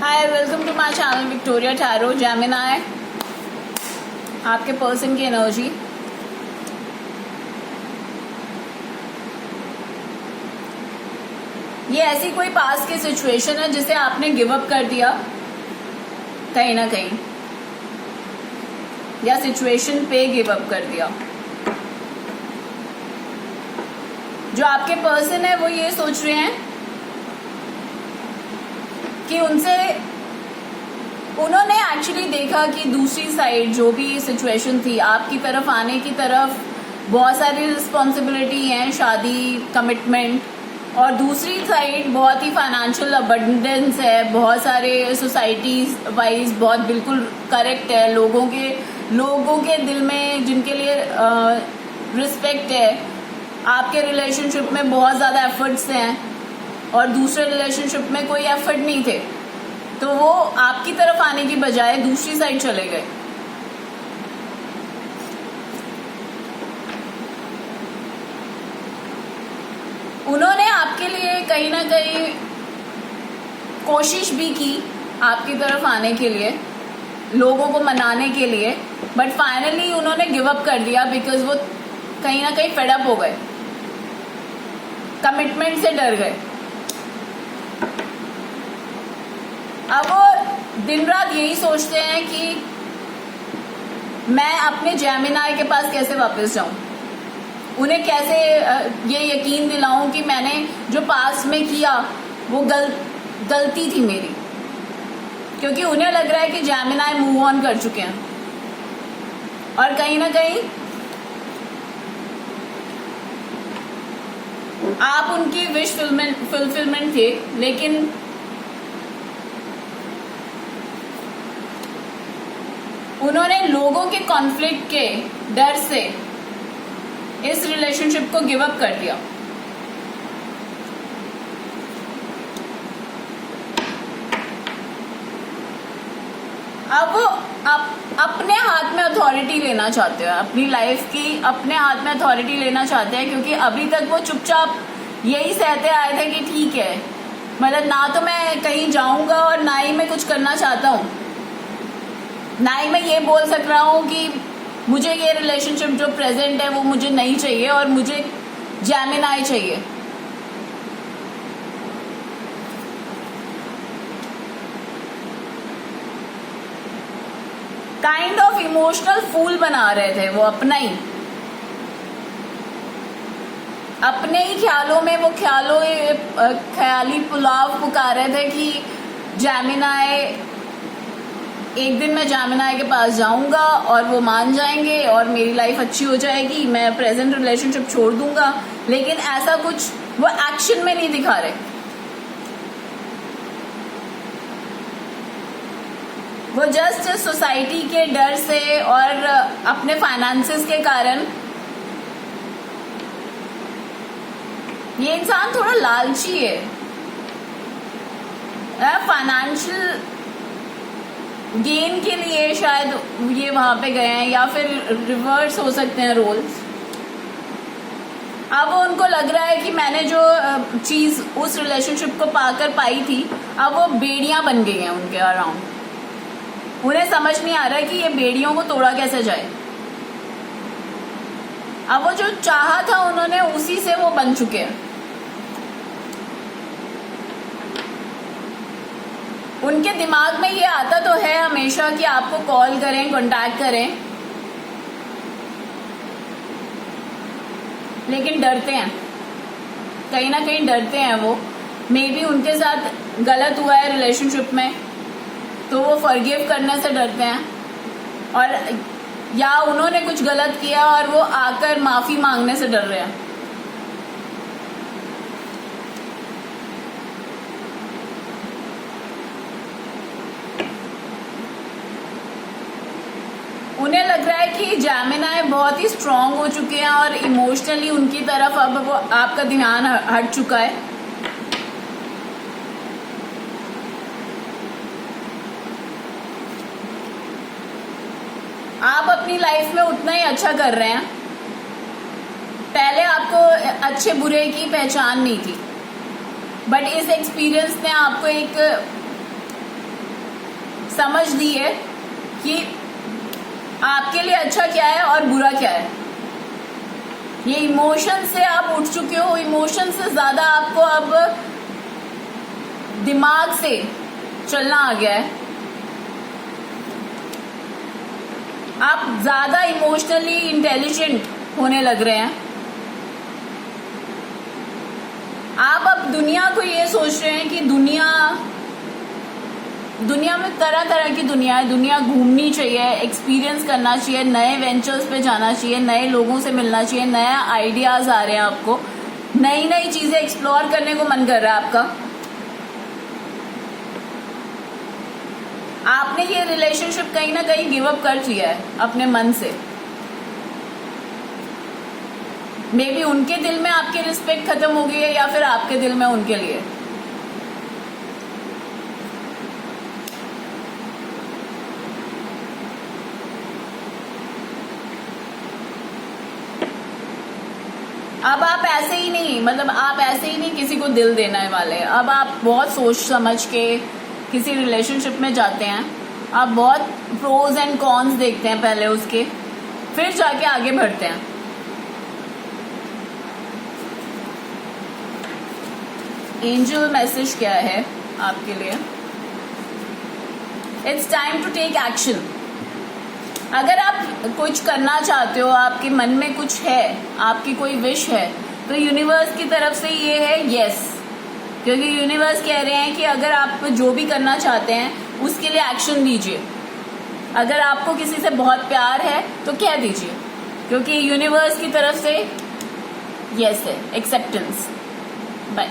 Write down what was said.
Hi, welcome to my channel Victoria tarot Gemini. आपके person की energy. ये ऐसी कोई पास की सिचुएशन है जिसे आपने गिव अप कर दिया कहीं ना कहीं, या सिचुएशन पे गिव अप कर दिया। जो आपके पर्सन है वो ये सोच रहे हैं कि उन्होंने एक्चुअली देखा कि दूसरी साइड जो भी सिचुएशन थी, आपकी तरफ आने की तरफ बहुत सारी रिस्पॉन्सिबिलिटी है, शादी, कमिटमेंट, और दूसरी साइड बहुत ही फाइनेंशियल अबंडेंस है, बहुत सारे सोसाइटी वाइज बहुत बिल्कुल करेक्ट है, लोगों के दिल में जिनके लिए रिस्पेक्ट है। आपके रिलेशनशिप में बहुत ज़्यादा एफर्ट्स हैं और दूसरे रिलेशनशिप में कोई एफर्ट नहीं थे, तो वो आपकी तरफ आने की बजाय दूसरी साइड चले गए। उन्होंने आपके लिए कहीं ना कहीं कोशिश भी की आपकी तरफ आने के लिए, लोगों को मनाने के लिए, बट फाइनली उन्होंने गिव अप कर दिया बिकॉज वो कहीं ना कहीं फेड अप हो गए, कमिटमेंट से डर गए। अब वो दिन रात यही सोचते हैं कि मैं अपने जेमिनी के पास कैसे वापस जाऊं, उन्हें कैसे ये यकीन दिलाऊं कि मैंने जो पास में किया वो गलती थी मेरी, क्योंकि उन्हें लग रहा है कि जेमिनी मूव ऑन कर चुके हैं और कहीं ना कहीं आप उनकी विश फुलफिलमेंट थे। लेकिन उन्होंने लोगों के कॉन्फ्लिक्ट के डर से इस रिलेशनशिप को गिव अप कर दिया। अब वो अपने हाथ में अथॉरिटी लेना चाहते हैं, अपनी लाइफ की अपने हाथ में अथॉरिटी लेना चाहते हैं, क्योंकि अभी तक वो चुपचाप यही सहते आए थे कि ठीक है, मतलब ना तो मैं कहीं जाऊंगा और ना ही मैं कुछ करना चाहता हूँ, ना ही मैं ये बोल सक रहा हूँ कि मुझे ये रिलेशनशिप जो प्रेजेंट है वो मुझे नहीं चाहिए और मुझे जेमिनी चाहिए। काइंड ऑफ इमोशनल फूल बना रहे थे वो अपने ही ख्यालों में, वो ख्याली पुलाव पुकार रहे थे कि जेमिनी, एक दिन मैं जेमिनी के पास जाऊंगा और वो मान जाएंगे और मेरी लाइफ अच्छी हो जाएगी, मैं प्रेजेंट रिलेशनशिप छोड़ दूंगा। लेकिन ऐसा कुछ वो एक्शन में नहीं दिखा रहे। वो जस्ट सोसाइटी के डर से और अपने फाइनेंसेस के कारण, ये इंसान थोड़ा लालची है, फाइनेंशियल गेन के लिए शायद ये वहां पे गए हैं, या फिर रिवर्स हो सकते हैं रोल्स। अब उनको लग रहा है कि मैंने जो चीज उस रिलेशनशिप को पाकर पाई थी, अब वो बेड़ियां बन गई हैं उनके अराउंड। उन्हें समझ नहीं आ रहा है कि ये बेड़ियों को तोड़ा कैसे जाए। अब वो जो चाहा था उन्होंने, उसी से वो बन चुके हैं। उनके दिमाग में ये आता तो है हमेशा कि आपको कॉल करें, कांटेक्ट करें, लेकिन डरते हैं, कहीं ना कहीं डरते हैं वो। मे बी उनके साथ गलत हुआ है रिलेशनशिप में, तो वो फॉरगिव करने से डरते हैं, और या उन्होंने कुछ गलत किया और वो आकर माफी मांगने से डर रहे हैं। उन्हें लग रहा है कि जेमिनी बहुत ही स्ट्रांग हो चुके हैं और इमोशनली उनकी तरफ अब वो आपका ध्यान हट चुका है। आप अपनी लाइफ में उतना ही अच्छा कर रहे हैं, पहले आपको अच्छे बुरे की पहचान नहीं थी, बट इस एक्सपीरियंस ने आपको एक समझ दी है कि आपके लिए अच्छा क्या है और बुरा क्या है। ये इमोशन से आप उठ चुके हो, इमोशन से ज्यादा आपको अब दिमाग से चलना आ गया है। आप ज्यादा इमोशनली इंटेलिजेंट होने लग रहे हैं। आप अब दुनिया को ये सोच रहे हैं कि दुनिया में तरह तरह की दुनिया है, दुनिया घूमनी चाहिए, एक्सपीरियंस करना चाहिए, नए वेंचर्स पे जाना चाहिए, नए लोगों से मिलना चाहिए, नया आइडियाज आ रहे हैं आपको, नई नई चीजें एक्सप्लोर करने को मन कर रहा है आपका। आपने ये रिलेशनशिप कहीं ना कहीं गिव अप कर दिया है अपने मन से। मे बी उनके दिल में आपकी रिस्पेक्ट खत्म हो गई है या फिर आपके दिल में उनके लिए। अब आप ऐसे ही नहीं, मतलब आप ऐसे ही नहीं किसी को दिल देने वाले। अब आप बहुत सोच समझ के किसी रिलेशनशिप में जाते हैं। आप बहुत प्रोज एंड कॉन्स देखते हैं पहले उसके, फिर जाके आगे बढ़ते हैं। एंजल मैसेज क्या है आपके लिए? It's time to take action. अगर आप कुछ करना चाहते हो, आपके मन में कुछ है, आपकी कोई विश है, तो यूनिवर्स की तरफ से ये है यस, क्योंकि यूनिवर्स कह रहे हैं कि अगर आप जो भी करना चाहते हैं उसके लिए एक्शन लीजिए। अगर आपको किसी से बहुत प्यार है तो कह दीजिए, क्योंकि यूनिवर्स की तरफ से यस है, एक्सेप्टेंस। बाय।